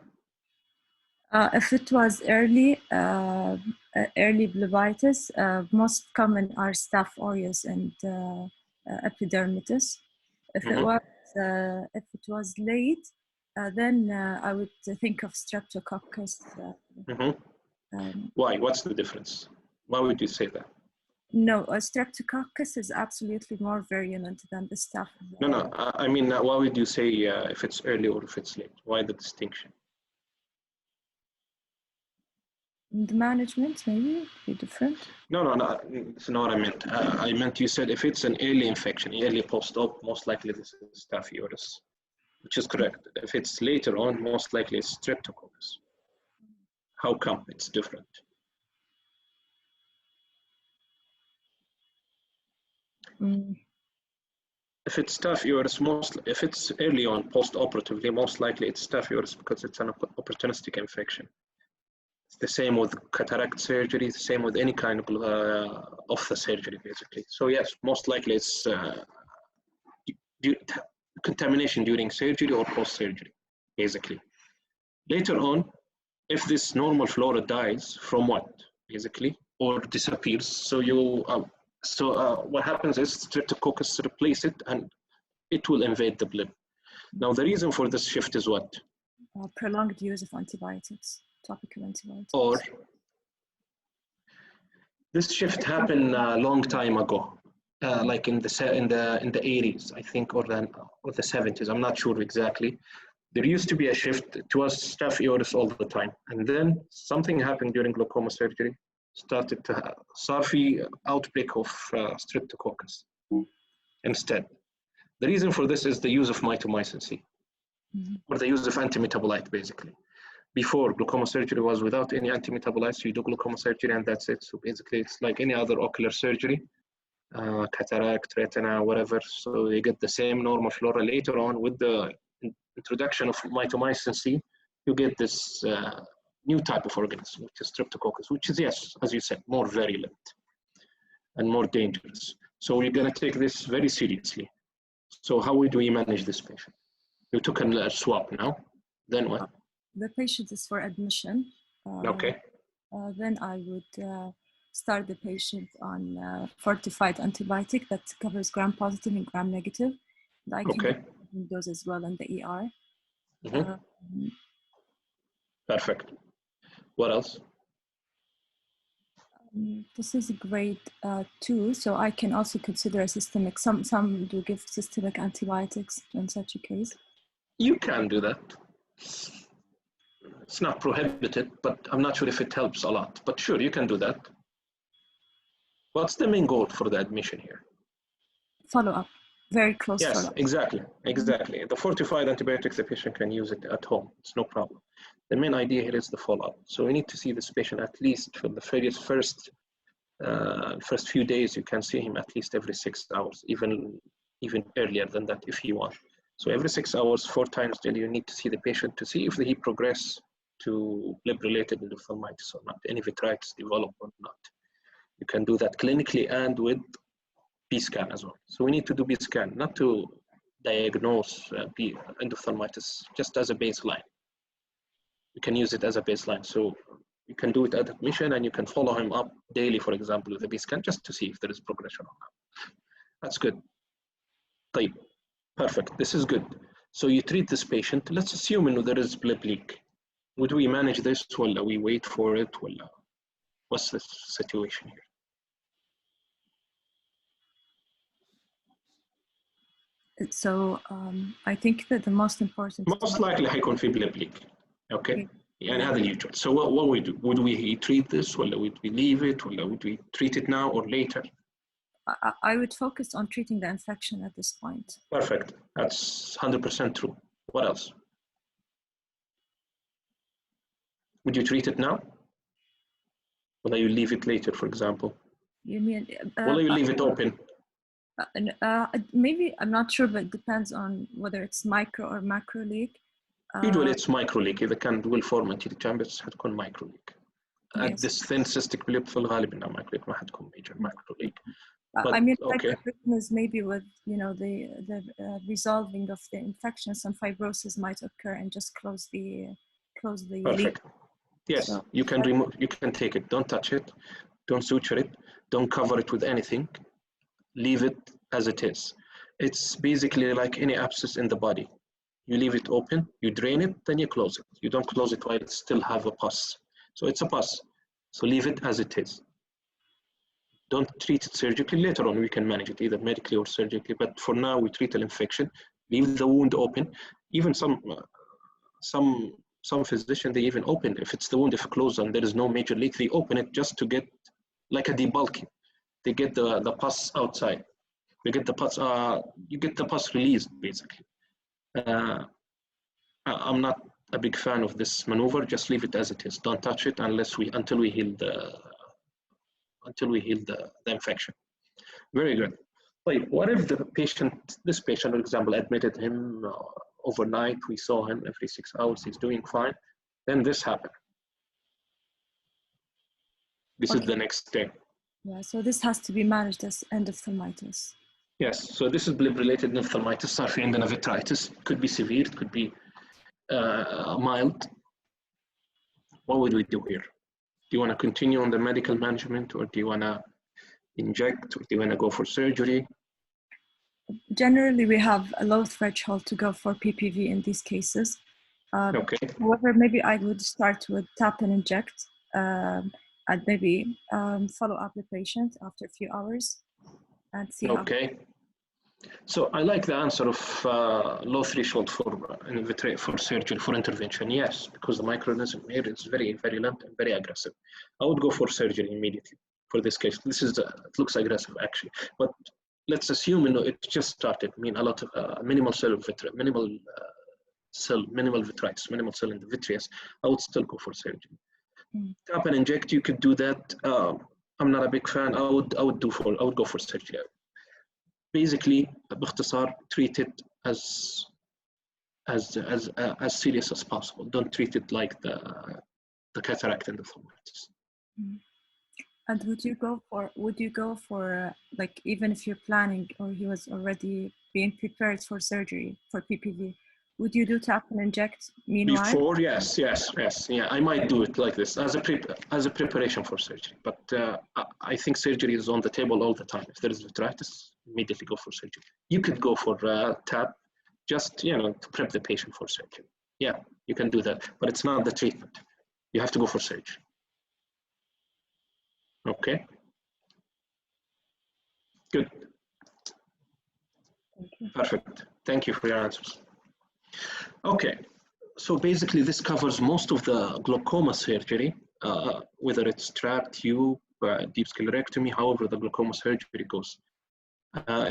If it was early blebitis, most common are Staph aureus and epidermidis. If it was late, then I would think of Streptococcus. Why? What's the difference? Why would you say that? No, Streptococcus is absolutely more virulent than the Staph. No. I mean, why would you say if it's early or if it's late? Why the distinction? The management maybe be different. No. That's not what I meant. I meant you said if it's an early infection, early post-op, most likely this is Staph aureus, which is correct. If it's later on, most likely it's Streptococcus. How come it's different? If it's Staph aureus, if it's early on post-operatively, most likely it's Staph aureus because it's an opportunistic infection. It's the same with cataract surgery, the same with any kind of the surgery, basically. So yes, most likely it's contamination during surgery or post-surgery, basically. Later on, if this normal flora dies, from what, basically, or disappears, so what happens is Streptococcus replace it and it will invade the bleb. Now the reason for this shift is what? Prolonged use of antibiotics, topical antibiotics. Or this shift happened a long time ago, like in the 80s, I think, or the 70s. I'm not sure exactly. There used to be a shift. It was Staph aureus all the time, and then something happened during glaucoma surgery. Started to have SARFI outbreak of Streptococcus instead. The reason for this is the use of mitomycin C, or the use of antimetabolite, basically. Before, glaucoma surgery was without any antimetabolites. You do glaucoma surgery and that's it. So basically, it's like any other ocular surgery, cataract, retina, whatever. So you get the same normal flora. Later on, with the introduction of mitomycin C, you get this new type of organism, which is Streptococcus, which is, yes, as you said, more virulent and more dangerous. So we're going to take this very seriously. So how do we manage this patient? You took a swab now, then what? The patient is for admission. Okay. Then I would start the patient on fortified antibiotic that covers gram-positive and gram-negative. I can give those as well in the ER. Perfect. What else? This is grade 2, so I can also consider a systemic. Some do give systemic antibiotics in such a case. You can do that. It's not prohibited, but I'm not sure if it helps a lot. But sure, you can do that. What's the main goal for the admission here? Follow-up. Very close follow-up. Yes, exactly. The fortified antibiotics, the patient can use it at home. It's no problem. The main idea here is the follow-up. So we need to see this patient at least for the first few days. You can see him at least every 6 hours, even earlier than that if you want. So every 6 hours, 4 times daily, you need to see the patient to see if he progress to Bleb-related endophthalmitis or not, any vitritis develop or not. You can do that clinically and with B-scan as well. So we need to do B-scan, not to diagnose endophthalmitis, just as a baseline. You can use it as a baseline. So you can do it at admission and you can follow him up daily, for example, with a B-scan, just to see if there is progression or not. That's good. Perfect. This is good. So you treat this patient. Let's assume there is bleb leak. Would we manage this, or we wait for it? What's the situation here? So I think that the most important. Most likely هيكون في bleb leak. Okay. يعني هذا اليوجوال. So what we do? Would we treat this, or would we leave it, or would we treat it now or later? I would focus on treating the infection at this point. Perfect. That's 100% true. What else? Would you treat it now? Or you leave it later, for example? You mean? Will you leave it open? Maybe, I'm not sure, but it depends on whether it's micro or macro leak. Usually it's micro leak. إذا كان will form anti-chamber حتكون micro leak. At Yes. this thin cystic bleb في الغالب إنها micro leak ما حتكون major macro leak. But, I mean, okay. is maybe with the resolving of the infection, some fibrosis might occur and just close the Perfect. leak. Yes, So, you can remove. You can take it. Don't touch it. Don't suture it. Don't cover it with anything. Leave it as it is. It's basically like any abscess in the body. You leave it open. You drain it, then you close it. You don't close it while it still have a pus. So it's a pus. So leave it as it is. Don't treat it surgically. Later on, we can manage it either medically or surgically. But for now, we treat an infection. Leave the wound open. Even some physicians, they even open if it's the wound, if closed and there is no major leak, they open it just to get like a debulking. They get the pus outside. They get the pus. You get the pus released basically. I'm not a big fan of this maneuver. Just leave it as it is. Don't touch it until we heal the infection. Very good. Wait, what if this patient, for example, admitted him overnight, we saw him every 6 hours, he's doing fine, then this happened. This is the next day. Yeah, so this has to be managed as endophthalmitis. Yes, so this is bleb-related endophthalmitis, صار في عندنا vitritis. It could be severe, it could be mild. What would we do here? Do you want to continue on the medical management, or do you want to inject, or do you want to go for surgery? Generally, we have a low threshold to go for PPV in these cases. Okay. However, maybe I would start with tap and inject, and maybe follow up the patient after a few hours and see how. Okay. So I like the answer of low threshold for surgery, for intervention. Yes, because the microorganism here is very virulent and very aggressive. I would go for surgery immediately for this case. It looks aggressive actually, but let's assume it just started. I mean, a lot of minimal cell vitritis, minimal cell in the vitreous. I would still go for surgery. Tap and inject, you could do that. I'm not a big fan. I would go for surgery. Basically, باختصار, treat it as serious as possible. Don't treat it like the cataract endophthalmitis. And would you go for like, even if you're planning or he was already being prepared for surgery for PPV, would you do tap and inject meanwhile? Before, yes. Yeah, I might do it like this as a preparation for surgery. But I think surgery is on the table all the time. If there is vitritis, immediately go for surgery. You could go for tap, just to prep the patient for surgery. Yeah, you can do that, but it's not the treatment. You have to go for surgery. Okay. Good. Perfect. Thank you for your answers. Okay, so basically this covers most of the glaucoma surgery, whether it's trap, tube, deep sclerectomy, however the glaucoma surgery goes.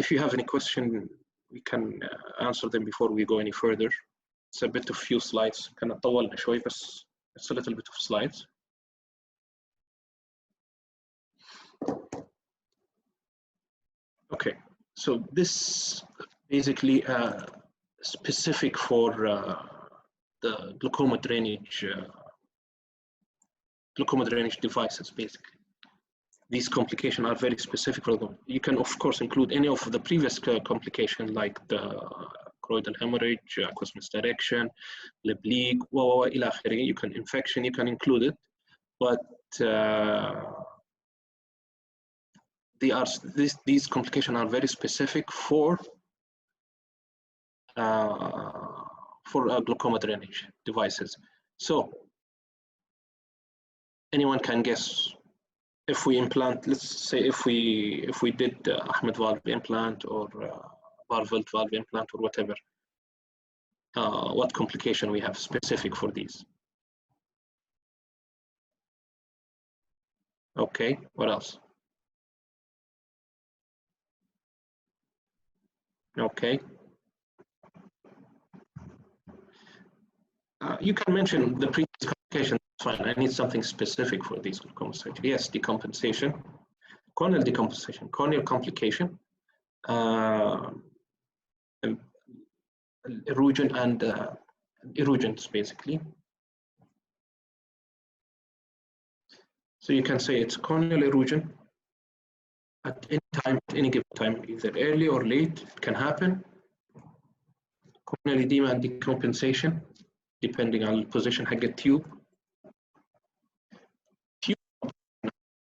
If you have any question, we can answer them before we go any further. It's a bit of few slides. كان طولنا شوي بس it's a little bit of slides. Okay, so this basically specific for the glaucoma drainage devices. Basically, these complications are very specific for them. You can of course include any of the previous complications like the choroidal hemorrhage, aqueous misdirection, bleb leak, إلى آخره. You can infection, you can include it, but these complications are very specific for glaucoma drainage devices. So anyone can guess, if we implant, let's say if we did Ahmed valve implant or Barvelt valve implant or whatever, what complication we have specific for these. Okay, what else? Okay. You can mention the previous complication, fine. I need something specific for these glaucoma surgery. Yes, decompensation, corneal decompensation, corneal complication, erosion and erosions basically. So you can say it's corneal erosion at any time, at any given time, either early or late, it can happen. Corneal edema and decompensation, depending on the position حق التيوب.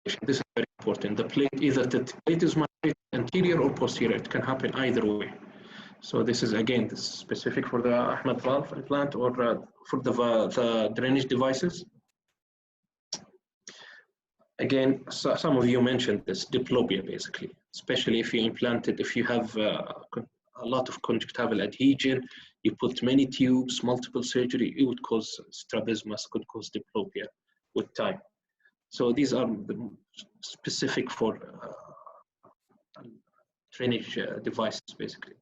This is very important. The plate, either the plate is migrated anterior or posterior. It can happen either way. So this is again, this is specific for the Ahmed valve implant or for the drainage devices. Again, so some of you mentioned this diplopia basically, especially if you implanted, if you have a lot of conjunctival adhesion, you put many tubes, multiple surgery, it would cause strabismus, could cause diplopia with time. So these are the specific for drainage devices basically.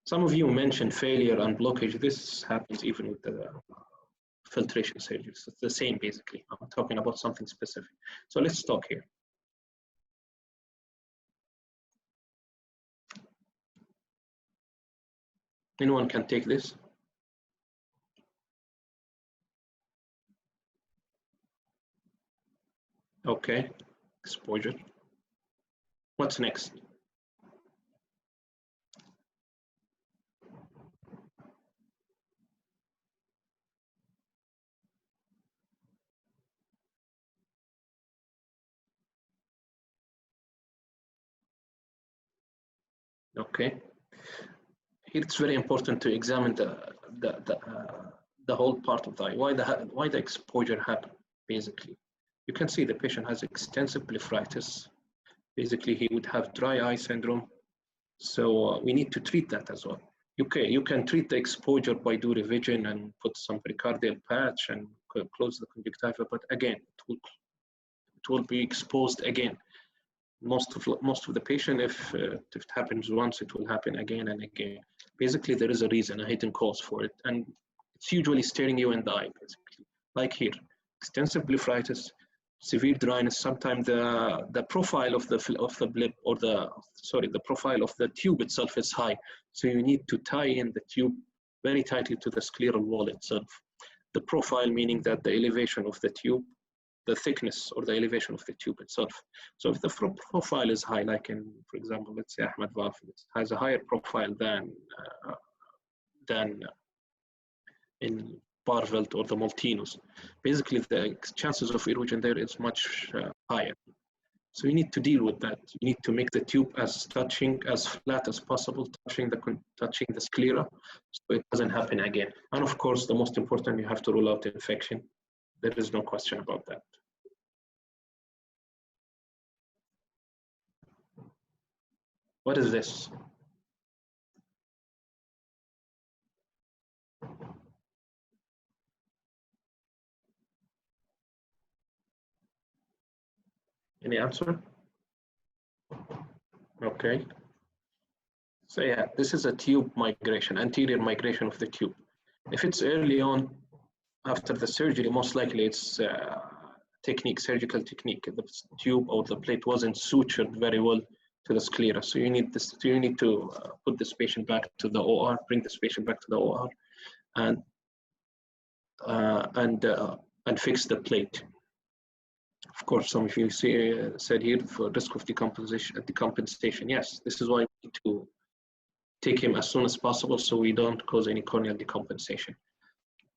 Some of you mentioned failure and blockage. This happens even with the filtration surgeries. It's the same basically. I'm talking about something specific. So let's talk here. Anyone can take this? Okay, exposure. What's next? Okay. Here it's very important to examine the whole part of the eye. Why the exposure happened, basically. You can see the patient has extensive blepharitis. Basically, he would have dry eye syndrome. So we need to treat that as well. Okay, you can treat the exposure by do revision and put some pericardial patch and close the conjunctiva, but again, it will be exposed again. Most of the patient, if it happens once, it will happen again and again. Basically, there is a reason, a hidden cause for it, and it's usually staring you in the eye, basically. Like here, extensive blepharitis, severe dryness. Sometimes the profile of the bleb or the profile of the tube itself is high, so you need to tie in the tube very tightly to the scleral wall itself. The profile meaning that the elevation of the tube, the thickness or the elevation of the tube itself. So if the profile is high, like in, for example, let's say Ahmed valve has a higher profile than in Barvelt or the Multinus, basically the chances of erosion there is much higher. So you need to deal with that. You need to make the tube as flat as possible, touching the sclera, so it doesn't happen again. And of course, the most important, you have to rule out infection. There is no question about that. What is this? Any answer? Okay. So yeah, this is a tube migration, anterior migration of the tube. If it's early on, after the surgery, most likely it's surgical technique. The tube or the plate wasn't sutured very well to the sclera. So you need to put this patient back to the OR, bring this patient back to the OR, and fix the plate. Of course, some of you said here for risk of decompensation. Yes, this is why we need to take him as soon as possible so we don't cause any corneal decompensation.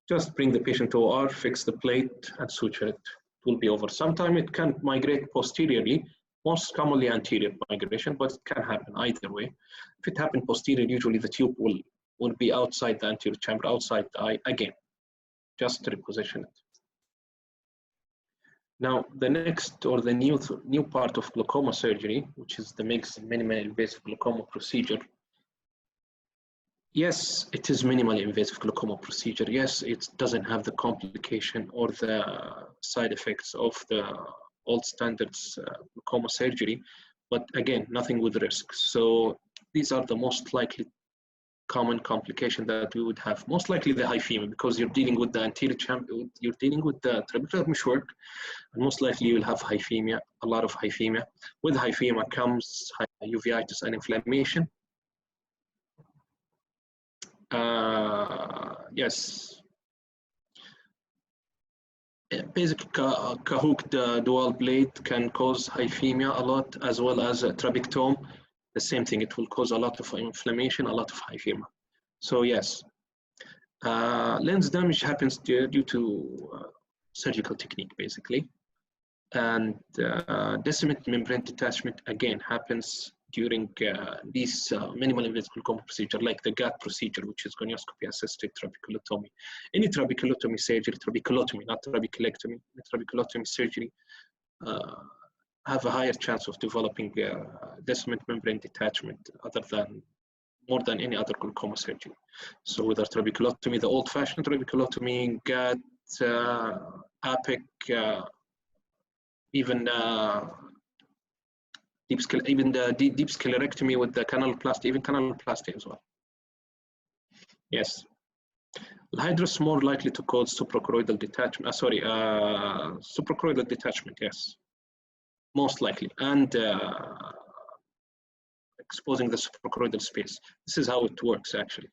Just bring the patient to OR, fix the plate, and suture it. It will be over. Sometimes it can migrate posteriorly, most commonly anterior migration, but it can happen either way. If it happens posterior, usually the tube will will be outside the anterior chamber, outside the eye again, just to reposition it. Now, the next or the new part of glaucoma surgery, which is the MIGS, minimally invasive glaucoma procedure. Yes, it is minimally invasive glaucoma procedure. Yes, it doesn't have the complication or the side effects of the old standards glaucoma surgery, but again, nothing with risk. So these are the most likely common complication that we would have. Most likely the hyphema, because you're dealing with the anterior chamber, you're dealing with the trabecular meshwork, and most likely you'll have hyphemia, a lot of hyphemia. With hyphemia comes uveitis and inflammation. Yes. Basic Cahook, the dual blade can cause hyphemia a lot, as well as a trabectome. The same thing, it will cause a lot of inflammation, a lot of hyphemia. So yes, lens damage happens due to surgical technique, basically. And deciment membrane detachment, again, happens during these minimal invasive glaucoma procedure, like the GAT procedure, which is gonioscopy assisted trabeculotomy. Any trabeculotomy surgery, trabeculotomy, not trabeculectomy, trabeculotomy surgery have a higher chance of developing deciment membrane detachment more than any other glaucoma surgery. So with our trabeculotomy, the old-fashioned trabeculotomy, GAT, APIC, even deep sclerectomy with the canaloplasty, even canaloplasty as well. Yes. Hydrus more likely to cause suprachoroidal detachment. Suprachoroidal detachment, yes. Most likely. And exposing the suprachoroidal space. This is how it works, actually.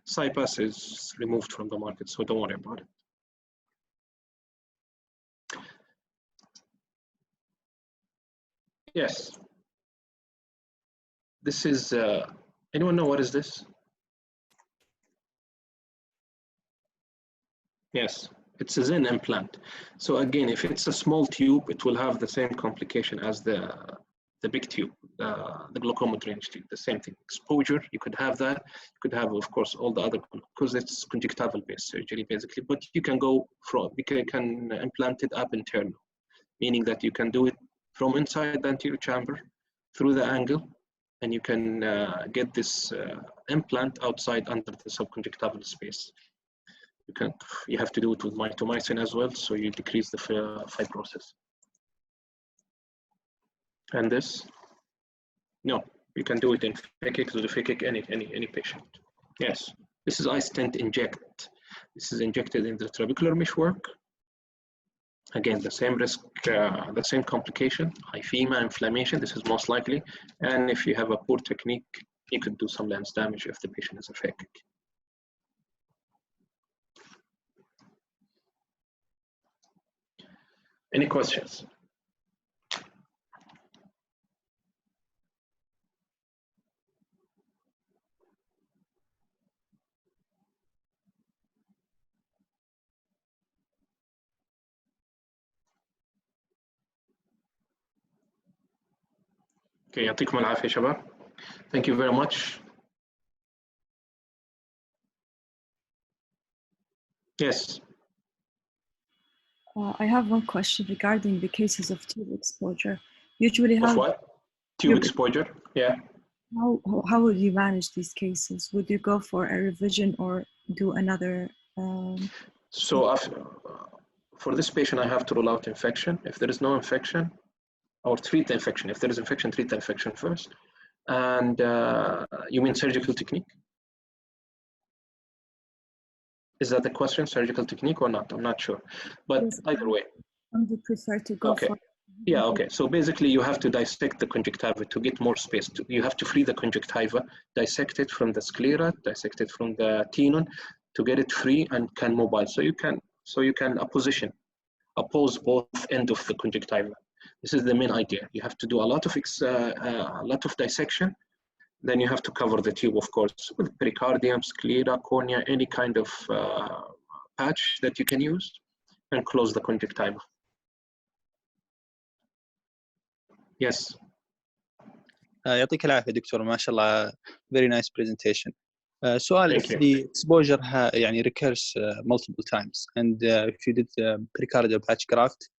CyPass is removed from the market, so don't worry about it. Yes. This is, anyone know what is this? Yes, it's a Zen implant. So again, if it's a small tube, it will have the same complication as the big tube, the glaucoma drainage tube, the same thing. Exposure, you could have that. You could have, of course, all the other, because it's conjunctival-based surgery, basically. But you can go from, you can implant it up internal, meaning that you can do it from inside the anterior chamber through the angle, and you can get this implant outside under the subconjunctival space. You have to do it with mitomycin as well, so you decrease the fibrosis. And this, no, you can do it in phakic, pseudophakic, any patient. Yes, this is iStent inject. This is injected in the trabecular meshwork. Again, the same risk, the same complication, hyphema, inflammation, this is most likely. And if you have a poor technique, you could do some lens damage if the patient is a phakic. Any questions? Okay, يعطيكم العافية شباب. Thank you very much. Yes. I have one question regarding the cases of tube exposure. Usually, how of what? Tube exposure? Yeah. How would you manage these cases? Would you go for a revision or do another? So for this patient, I have to rule out infection. If there is no infection, or treat the infection. If there is infection, treat the infection first. And you mean surgical technique? Is that the question, surgical technique or not? I'm not sure. But yes, either way. I would prefer to go for. Yeah, okay. So basically you have to dissect the conjunctiva to get more space. You have to free the conjunctiva, dissect it from the sclera, dissect it from the tenon to get it free and can mobile. So you can oppose both end of the conjunctiva. This is the main idea. You have to do a lot of dissection. Then you have to cover the tube, of course, with pericardium, sclera, cornea, any kind of patch that you can use, and close the conjunctiva. Yes. يعطيك العافية دكتور، ما شاء الله very nice presentation. سؤال Thank if you. the exposure يعني recurs multiple times and if you did pericardial patch graft,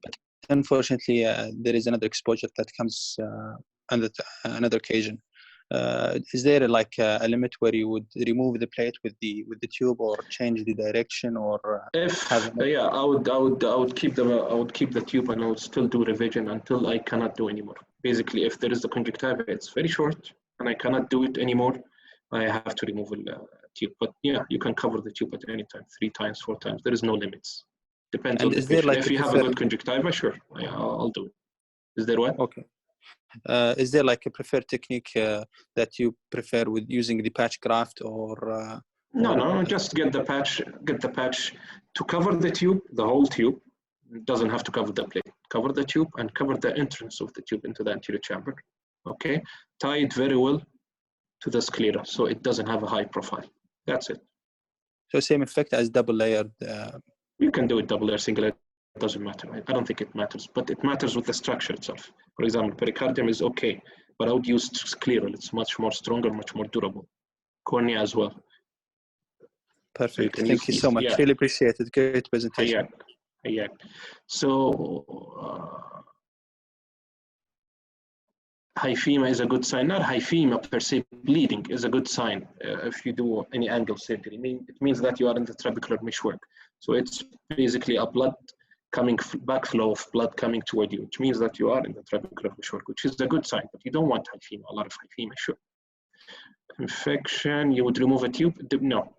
but unfortunately there is another exposure that comes on another occasion. Is there like a limit where you would remove the plate with the tube or change the direction or Yeah, I would keep the tube and I would still do revision until I cannot do anymore. Basically, if there is the conjunctiva, it's very short and I cannot do it anymore, I have to remove the tube. But yeah, you can cover the tube at any time, 3 times, 4 times. There is no limits. Depends on the patient. If you have a good conjunctiva, sure, I'll do it. Is there what? Okay. Is there like a preferred technique that you prefer with using the patch graft or? No, just get the patch to cover the tube, the whole tube. It doesn't have to cover the plate. Cover the tube and cover the entrance of the tube into the anterior chamber. Okay, tie it very well to the sclera so it doesn't have a high profile. That's it. So same effect as double layered. You can do it double layer, single layer. It doesn't matter. I don't think it matters, but it matters with the structure itself. For example, pericardium is okay, but I would use scleral. It's much more stronger, much more durable. Cornea as well. Perfect. So thank you so much. Yeah. Really appreciate it. Great presentation. Yeah. So hyphema is a good sign. Not hyphema per se, bleeding is a good sign if you do any angle surgery. It means that you are in the trabecular meshwork. So it's basically a blood coming, backflow of blood coming toward you, which means that you are in the trabecular meshwork, which is a good sign, but you don't want hyphema, a lot of hyphema, sure. Infection, you would remove a tube? No.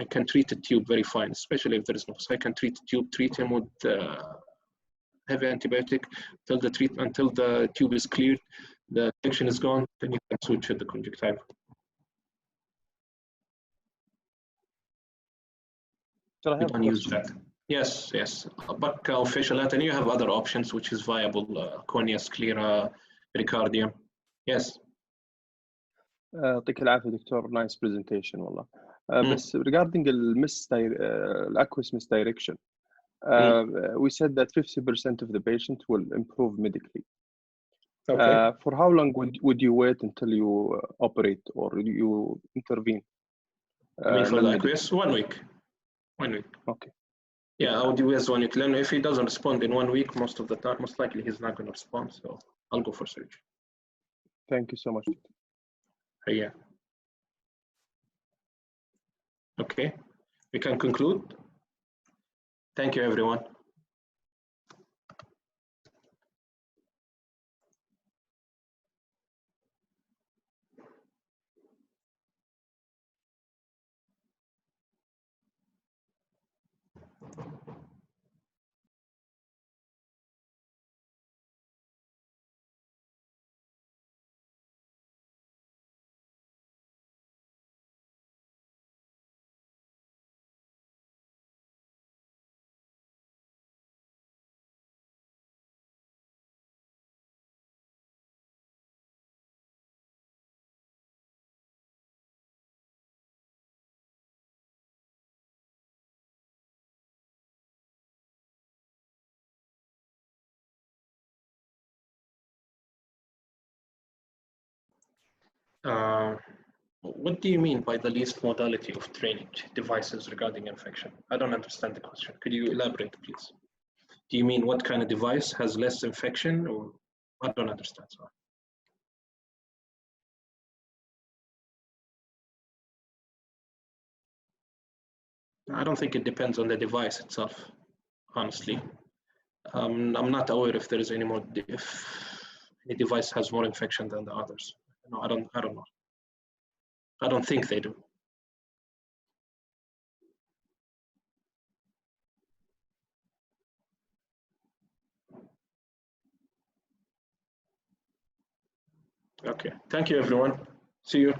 I can treat a tube very fine, especially if there is no. So I can treat the tube, treat him with heavy antibiotic until the tube is cleared, the infection is gone, then you can switch to the conjunctiva. We don't use that. Yes. But facial anatomy, you have other options, which is viable, cornea, sclera, pericardium. Yes. يعطيك العافية دكتور. Nice presentation والله. بس regarding aqueous misdirection, we said that 50% of the patient will improve medically. Okay. For how long would you wait until you operate or you intervene? I mean for the aqueous, 1 week. 1 week. Okay. Yeah, I would use 1 week. Then if he doesn't respond in 1 week, most of the time, most likely he's not going to respond. So I'll go for surgery. Thank you so much. Yeah. Okay, we can conclude. Thank you, everyone. What do you mean by the least modality of drainage devices regarding infection? I don't understand the question. Could you elaborate, please? Do you mean what kind of device has less infection, or I don't understand. Sorry. I don't think it depends on the device itself, honestly. I'm not aware if there is any more, if any device has more infection than the others. No, I don't know. I don't think they do. Okay, thank you everyone. See you.